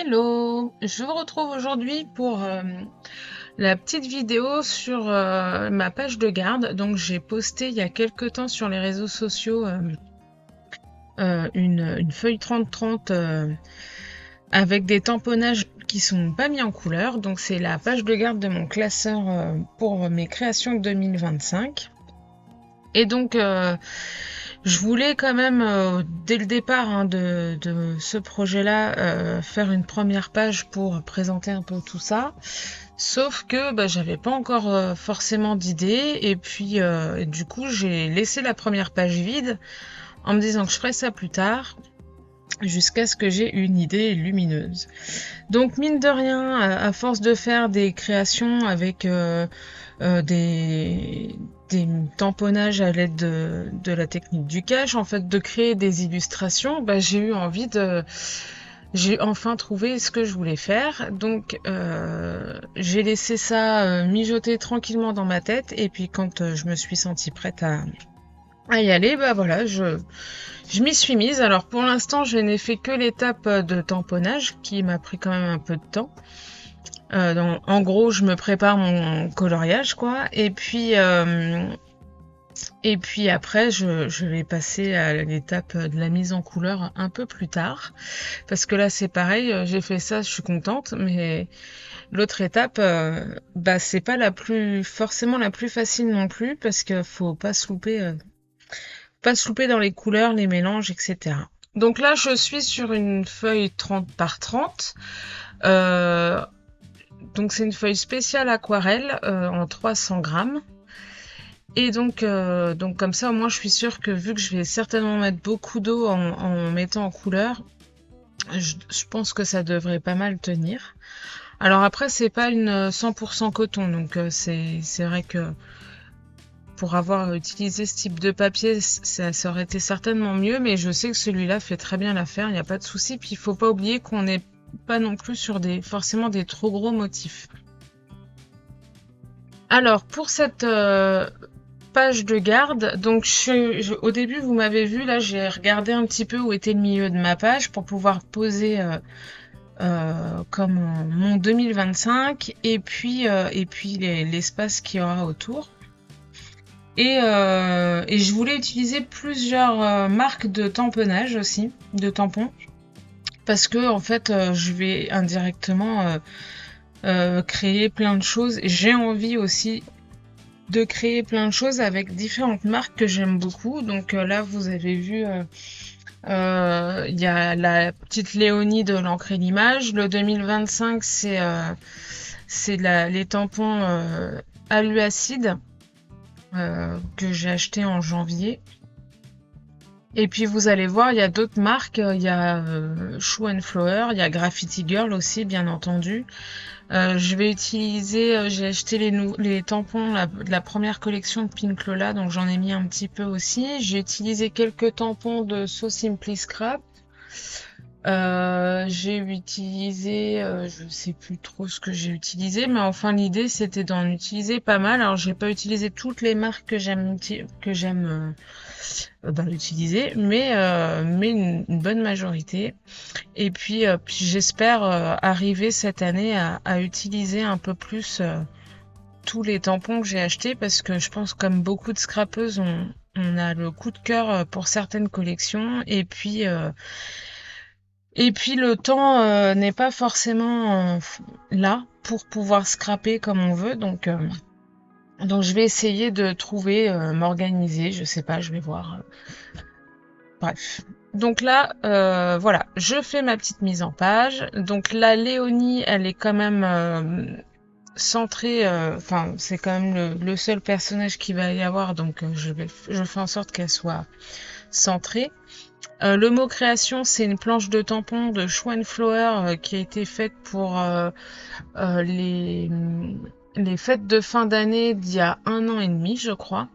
Hello, je vous retrouve aujourd'hui pour la petite vidéo sur ma page de garde. Donc j'ai posté il y a quelques temps sur les réseaux sociaux une feuille 30-30 avec des tamponnages qui sont pas mis en couleur. Donc c'est la page de garde de mon classeur pour mes créations 2025. Et donc je voulais quand même, dès le départ de ce projet-là, faire une première page pour présenter un peu tout ça. Sauf que j'avais pas encore forcément d'idée. Et puis, du coup, j'ai laissé la première page vide en me disant que je ferais ça plus tard, jusqu'à ce que j'ai une idée lumineuse. Donc, mine de rien, à force de faire des créations avec des tamponnages à l'aide de la technique du cache, en fait, de créer des illustrations, j'ai enfin trouvé ce que je voulais faire. Donc j'ai laissé ça mijoter tranquillement dans ma tête, et puis quand je me suis sentie prête à y aller, je m'y suis mise. Alors pour l'instant, je n'ai fait que l'étape de tamponnage qui m'a pris quand même un peu de temps. Donc, en gros, je me prépare mon coloriage, quoi. Et puis après, je vais passer à l'étape de la mise en couleur un peu plus tard. Parce que là, c'est pareil, j'ai fait ça, je suis contente. Mais l'autre étape, c'est pas forcément la plus facile non plus. Parce qu'il faut pas se louper dans les couleurs, les mélanges, etc. Donc là, je suis sur une feuille 30 par 30. Donc c'est une feuille spéciale aquarelle en 300 grammes. Et donc comme ça, au moins, je suis sûre que vu que je vais certainement mettre beaucoup d'eau en mettant en couleur, je pense que ça devrait pas mal tenir. Alors après, c'est pas une 100% coton, donc c'est vrai que pour avoir utilisé ce type de papier, ça aurait été certainement mieux, mais je sais que celui-là fait très bien l'affaire, il n'y a pas de souci. Puis il faut pas oublier qu'on n'est pas non plus sur forcément des trop gros motifs. Alors pour cette page de garde, donc au début vous m'avez vu, là j'ai regardé un petit peu où était le milieu de ma page pour pouvoir poser comme mon 2025 et puis l'espace qu'il y aura autour. Et je voulais utiliser plusieurs marques de tamponnage aussi, de tampons, parce que en fait je vais indirectement créer plein de choses. J'ai envie aussi de créer plein de choses avec différentes marques que j'aime beaucoup. Donc là, vous avez vu, il y a la petite Léonie de l'encre et l'image. Le 2025, c'est les tampons Aluacide que j'ai acheté en janvier. Et puis vous allez voir, il y a d'autres marques. Il y a Shoe and Flower, il y a Graffiti Girl aussi, bien entendu. Je vais utiliser, j'ai acheté les tampons de la première collection de Pink Lola, donc j'en ai mis un petit peu aussi. J'ai utilisé quelques tampons de So Simply Scrap. J'ai utilisé, je sais plus trop ce que j'ai utilisé, mais enfin l'idée c'était d'en utiliser pas mal. Alors j'ai pas utilisé toutes les marques que j'aime utiliser, mais une bonne majorité. Et puis j'espère arriver cette année à utiliser un peu plus tous les tampons que j'ai achetés, parce que je pense comme beaucoup de scrapeuses, on a le coup de cœur pour certaines collections, et puis le temps n'est pas forcément là pour pouvoir scraper comme on veut, donc je vais essayer de trouver, m'organiser, je sais pas, je vais voir. Bref. Donc là, voilà, je fais ma petite mise en page. Donc la Léonie, elle est quand même centrée, enfin c'est quand même le seul personnage qu'il va y avoir, donc je fais en sorte qu'elle soit centrée. Le mot création, c'est une planche de tampon de Shoe and Flower qui a été faite pour les fêtes de fin d'année d'il y a 1 an et demi, je crois.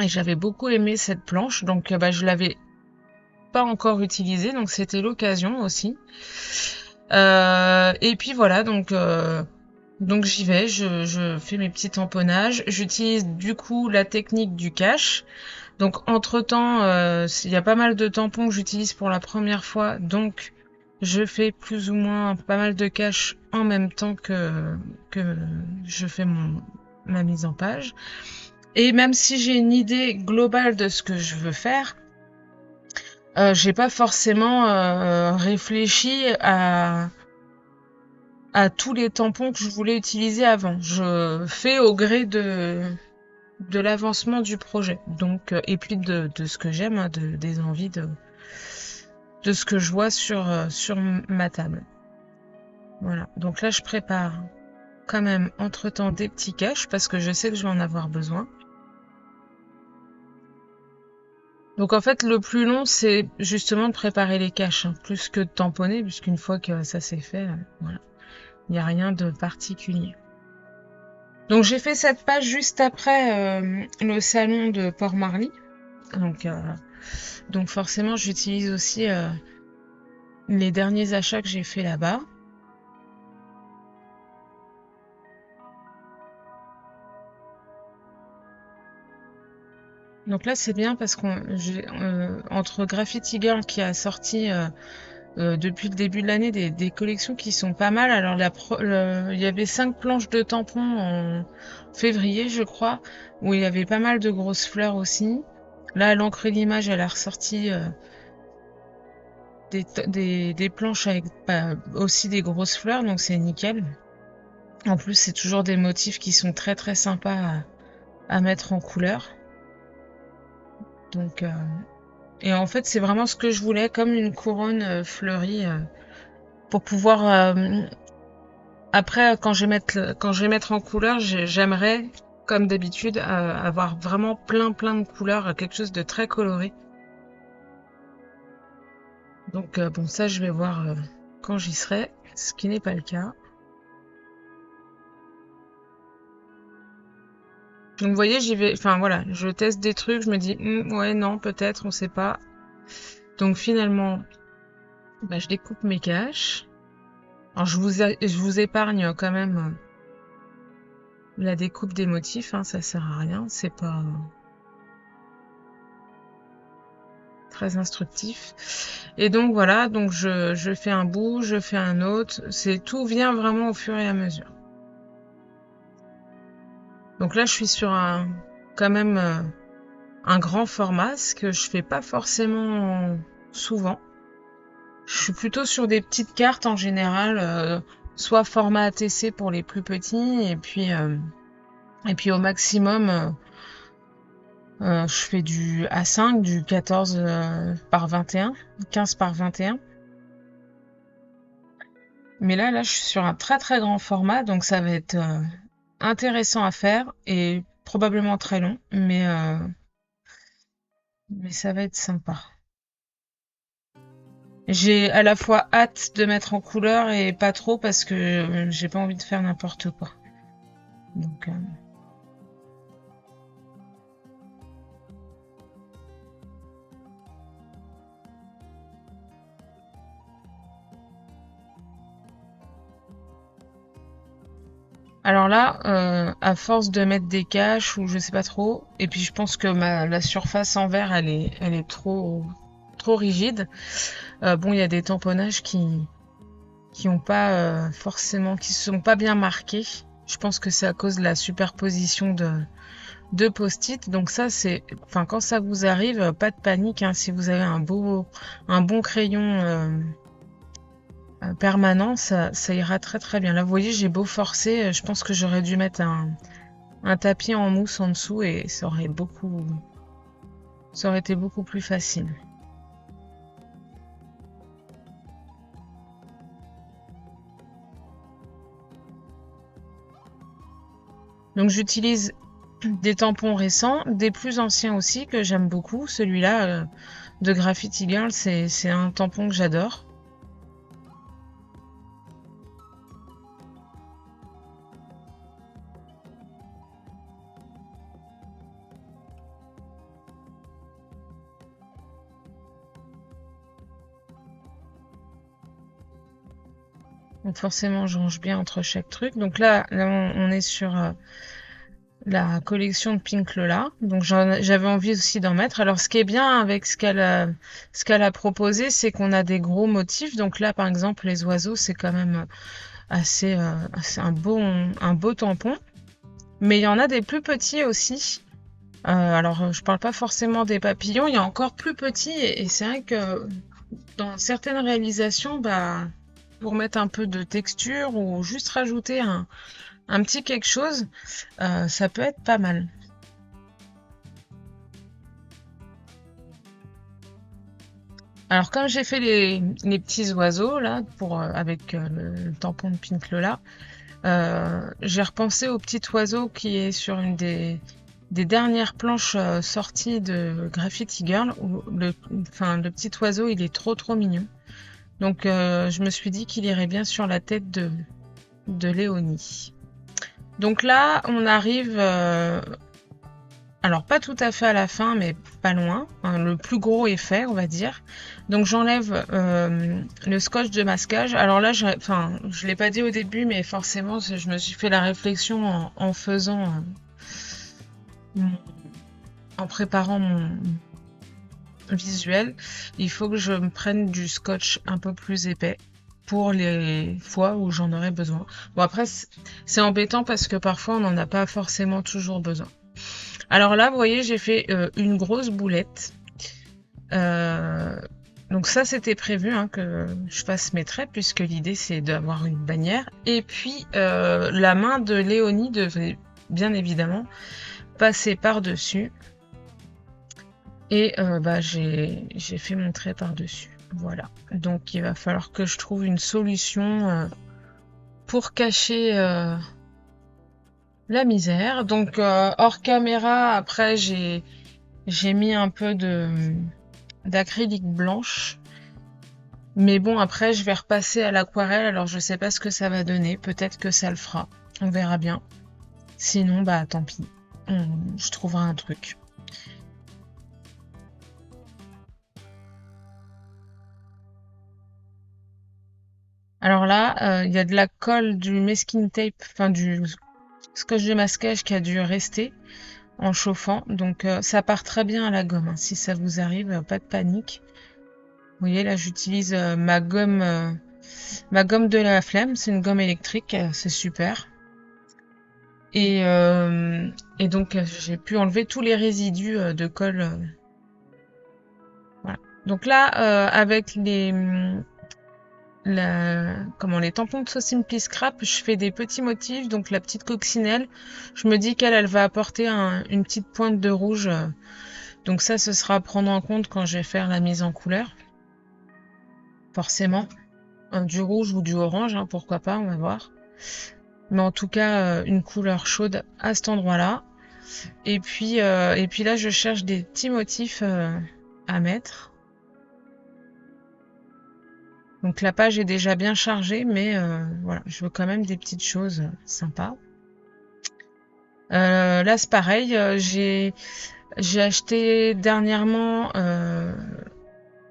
Et j'avais beaucoup aimé cette planche, donc je l'avais pas encore utilisée, donc c'était l'occasion aussi. Et puis voilà, donc j'y vais, je fais mes petits tamponnages. J'utilise du coup la technique du cache. Donc entre temps, il y a pas mal de tampons que j'utilise pour la première fois, donc Je fais plus ou moins pas mal de cache en même temps que je fais ma mise en page. Et même si j'ai une idée globale de ce que je veux faire, j'ai pas forcément réfléchi à tous les tampons que je voulais utiliser avant. Je fais au gré de l'avancement du projet. Donc, et puis de ce que j'aime, hein, des envies de ce que je vois sur ma table. Voilà. Donc là, je prépare quand même entre-temps des petits caches parce que je sais que je vais en avoir besoin. Donc en fait, le plus long, c'est justement de préparer les caches, hein, plus que de tamponner, puisqu'une fois que ça c'est fait, voilà, il n'y a rien de particulier. Donc j'ai fait cette page juste après le salon de Port-Marly. Donc forcément, j'utilise aussi les derniers achats que j'ai fait là-bas. Donc là, c'est bien parce entre Graffiti Girl qui a sorti depuis le début de l'année des collections qui sont pas mal. Alors il y avait 5 planches de tampons en février, je crois, où il y avait pas mal de grosses fleurs aussi. Là, à l'encre et l'image, elle a ressorti des planches avec aussi des grosses fleurs, donc c'est nickel. En plus, c'est toujours des motifs qui sont très très sympas à mettre en couleur. Donc, et en fait, c'est vraiment ce que je voulais, comme une couronne fleurie, pour pouvoir après, quand je vais mettre en couleur, j'aimerais, comme d'habitude, avoir vraiment plein de couleurs, quelque chose de très coloré. Donc bon, ça, je vais voir quand j'y serai, ce qui n'est pas le cas. Donc vous voyez, j'y vais, enfin voilà, je teste des trucs, je me dis, ouais, non, peut-être, on sait pas. Donc finalement, bah, je découpe mes caches. Alors je vous épargne quand même la découpe des motifs, hein, ça sert à rien, c'est pas très instructif. Et donc voilà, donc je fais un bout, je fais un autre, tout vient vraiment au fur et à mesure. Donc là je suis sur quand même un grand format, ce que je fais pas forcément souvent. Je suis plutôt sur des petites cartes en général, soit format ATC pour les plus petits, et puis au maximum je fais du A5, du 14 par 21, 15 par 21. Mais là, je suis sur un très très grand format, donc ça va être intéressant à faire et probablement très long, mais ça va être sympa. J'ai à la fois hâte de mettre en couleur et pas trop parce que j'ai pas envie de faire n'importe quoi. Donc, alors là, à force de mettre des caches ou je sais pas trop, et puis je pense que la surface en verre, elle est trop rigide. Bon, il y a des tamponnages qui ont pas forcément, qui sont pas bien marqués. Je pense que c'est à cause de la superposition de post-it. Donc ça, enfin, quand ça vous arrive, pas de panique, hein. Si vous avez un bon crayon permanent, ça ira très très bien. Là, vous voyez, j'ai beau forcer, je pense que j'aurais dû mettre un tapis en mousse en dessous et ça aurait été beaucoup plus facile. Donc j'utilise des tampons récents, des plus anciens aussi que j'aime beaucoup. Celui-là de Graffiti Girl, c'est un tampon que j'adore. Donc forcément, je range bien entre chaque truc. Donc là on est sur la collection de Pink Lola. Donc j'avais envie aussi d'en mettre. Alors ce qui est bien avec ce qu'elle a proposé, c'est qu'on a des gros motifs. Donc là, par exemple, les oiseaux, c'est quand même assez un beau tampon. Mais il y en a des plus petits aussi. Alors je parle pas forcément des papillons, il y a encore plus petits et c'est vrai que dans certaines réalisations, bah, pour mettre un peu de texture ou juste rajouter un petit quelque chose, ça peut être pas mal. Alors comme j'ai fait les petits oiseaux là avec le tampon de Pink Lola, j'ai repensé au petit oiseau qui est sur une des dernières planches sorties de Graffiti Girl où le petit oiseau il est trop mignon. Donc je me suis dit qu'il irait bien sur la tête de Léonie. Donc là on arrive alors pas tout à fait à la fin, mais pas loin. Hein, le plus gros est fait, on va dire. Donc j'enlève le scotch de masquage. Alors là, je l'ai pas dit au début, mais forcément, je me suis fait la réflexion en faisant, mon- en préparant mon visuel. Il faut que je me prenne du scotch un peu plus épais pour les fois où j'en aurai besoin. Bon après, c'est embêtant parce que parfois on n'en a pas forcément toujours besoin. Alors là, vous voyez, j'ai fait une grosse boulette. Euh, donc ça, c'était prévu hein, que je fasse mes traits, puisque l'idée, c'est d'avoir une bannière. Et puis, la main de Léonie devait, bien évidemment, passer par-dessus. Et bah, j'ai fait mon trait par-dessus. Voilà. Donc, il va falloir que je trouve une solution pour cacher la misère. Donc, hors caméra, après, j'ai mis un peu d'acrylique blanche. Mais bon, après, je vais repasser à l'aquarelle, alors je sais pas ce que ça va donner. Peut-être que ça le fera. On verra bien. Sinon, bah tant pis. Je trouverai un truc. Alors là, il y a de la colle, du masking tape, enfin du scotch de masquage qui a dû rester en chauffant. Donc ça part très bien à la gomme. Hein. Si ça vous arrive, pas de panique. Vous voyez, là, j'utilise ma gomme de la flemme. C'est une gomme électrique, c'est super. Et, euh, et donc, j'ai pu enlever tous les résidus de colle. Voilà. Donc là, avec les tampons de So Simply Scrap, je fais des petits motifs. Donc la petite coccinelle, je me dis qu'elle va apporter une petite pointe de rouge. Donc ça, ce sera à prendre en compte quand je vais faire la mise en couleur. Forcément. Du rouge ou du orange, hein, pourquoi pas, on va voir. Mais en tout cas, une couleur chaude à cet endroit-là. Et puis là, je cherche des petits motifs à mettre. Donc la page est déjà bien chargée, mais voilà, je veux quand même des petites choses sympas. Là, c'est pareil, j'ai acheté dernièrement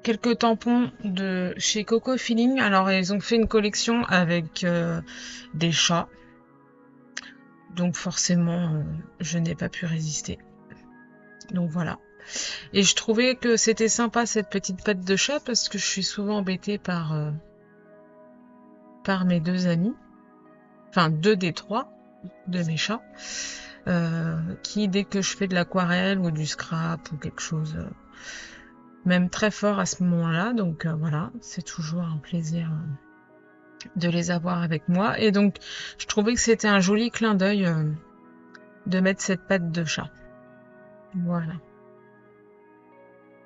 quelques tampons de chez Coco Feeling. Alors, ils ont fait une collection avec des chats. Donc forcément, je n'ai pas pu résister. Donc voilà. Et je trouvais que c'était sympa cette petite patte de chat parce que je suis souvent embêtée par mes deux amis, enfin deux des trois de mes chats, qui dès que je fais de l'aquarelle ou du scrap ou quelque chose, même très fort à ce moment-là, donc voilà, c'est toujours un plaisir de les avoir avec moi. Et donc je trouvais que c'était un joli clin d'œil de mettre cette patte de chat. Voilà.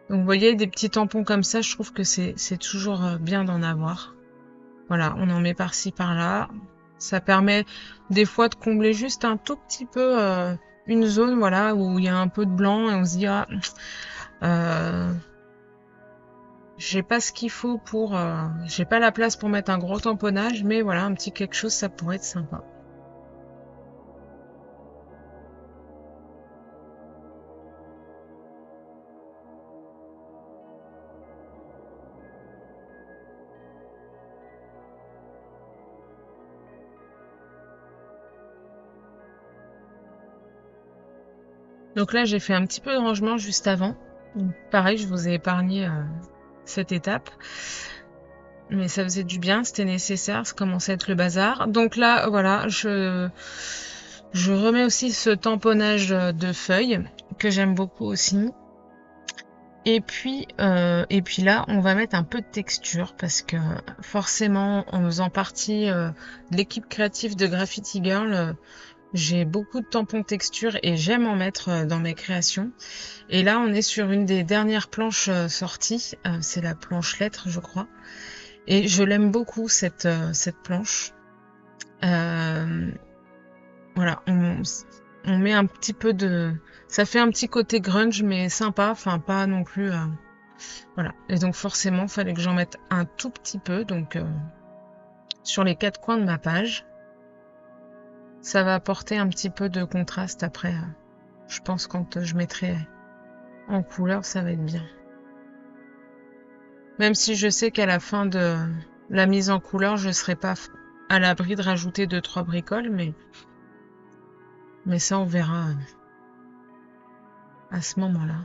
Donc vous voyez, des petits tampons comme ça, je trouve que c'est toujours bien d'en avoir. Voilà, on en met par-ci par-là. Ça permet des fois de combler juste un tout petit peu une zone, voilà, où il y a un peu de blanc et on se dit euh, j'ai pas ce qu'il faut j'ai pas la place pour mettre un gros tamponnage, mais voilà, un petit quelque chose, ça pourrait être sympa. Donc là, j'ai fait un petit peu de rangement juste avant. Donc, pareil, je vous ai épargné cette étape. Mais ça faisait du bien, c'était nécessaire, ça commençait à être le bazar. Donc là, voilà, je remets aussi ce tamponnage de feuilles que j'aime beaucoup aussi. Et puis là, on va mettre un peu de texture parce que forcément, en faisant partie de l'équipe créative de Graffiti Girl, j'ai beaucoup de tampons texture et j'aime en mettre dans mes créations. Et là, on est sur une des dernières planches sorties. C'est la planche lettre, je crois. Et je l'aime beaucoup, cette planche. Voilà, on met un petit peu de... Ça fait un petit côté grunge, mais sympa. Enfin, pas non plus... Voilà. Et donc, forcément, il fallait que j'en mette un tout petit peu. Donc, sur les 4 coins de ma page. Ça va apporter un petit peu de contraste après. Je pense quand je mettrai en couleur, ça va être bien. Même si je sais qu'à la fin de la mise en couleur, je serai pas à l'abri de rajouter 2-3 bricoles, mais ça on verra à ce moment-là.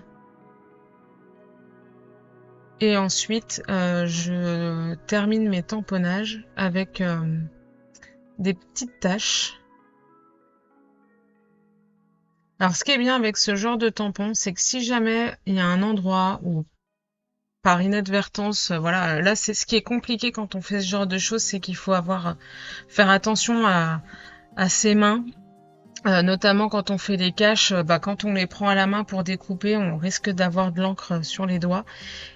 Et ensuite, je termine mes tamponnages avec des petites taches. Alors ce qui est bien avec ce genre de tampon, c'est que si jamais il y a un endroit où par inadvertance, voilà, là c'est ce qui est compliqué quand on fait ce genre de choses, c'est qu'il faut faire attention à ses mains, notamment quand on fait les caches, quand on les prend à la main pour découper, on risque d'avoir de l'encre sur les doigts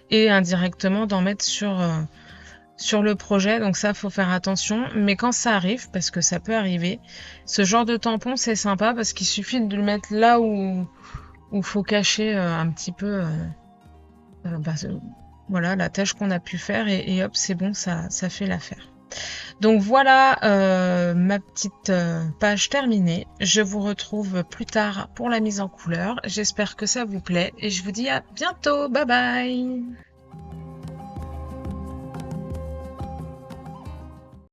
et indirectement d'en mettre sur le projet, donc ça faut faire attention, mais quand ça arrive, parce que ça peut arriver, ce genre de tampon c'est sympa parce qu'il suffit de le mettre là où faut cacher un petit peu voilà la tâche qu'on a pu faire et hop c'est bon, ça fait l'affaire. Donc voilà ma petite page terminée. Je vous retrouve plus tard pour la mise en couleur. J'espère que ça vous plaît et je vous dis à bientôt. Bye bye.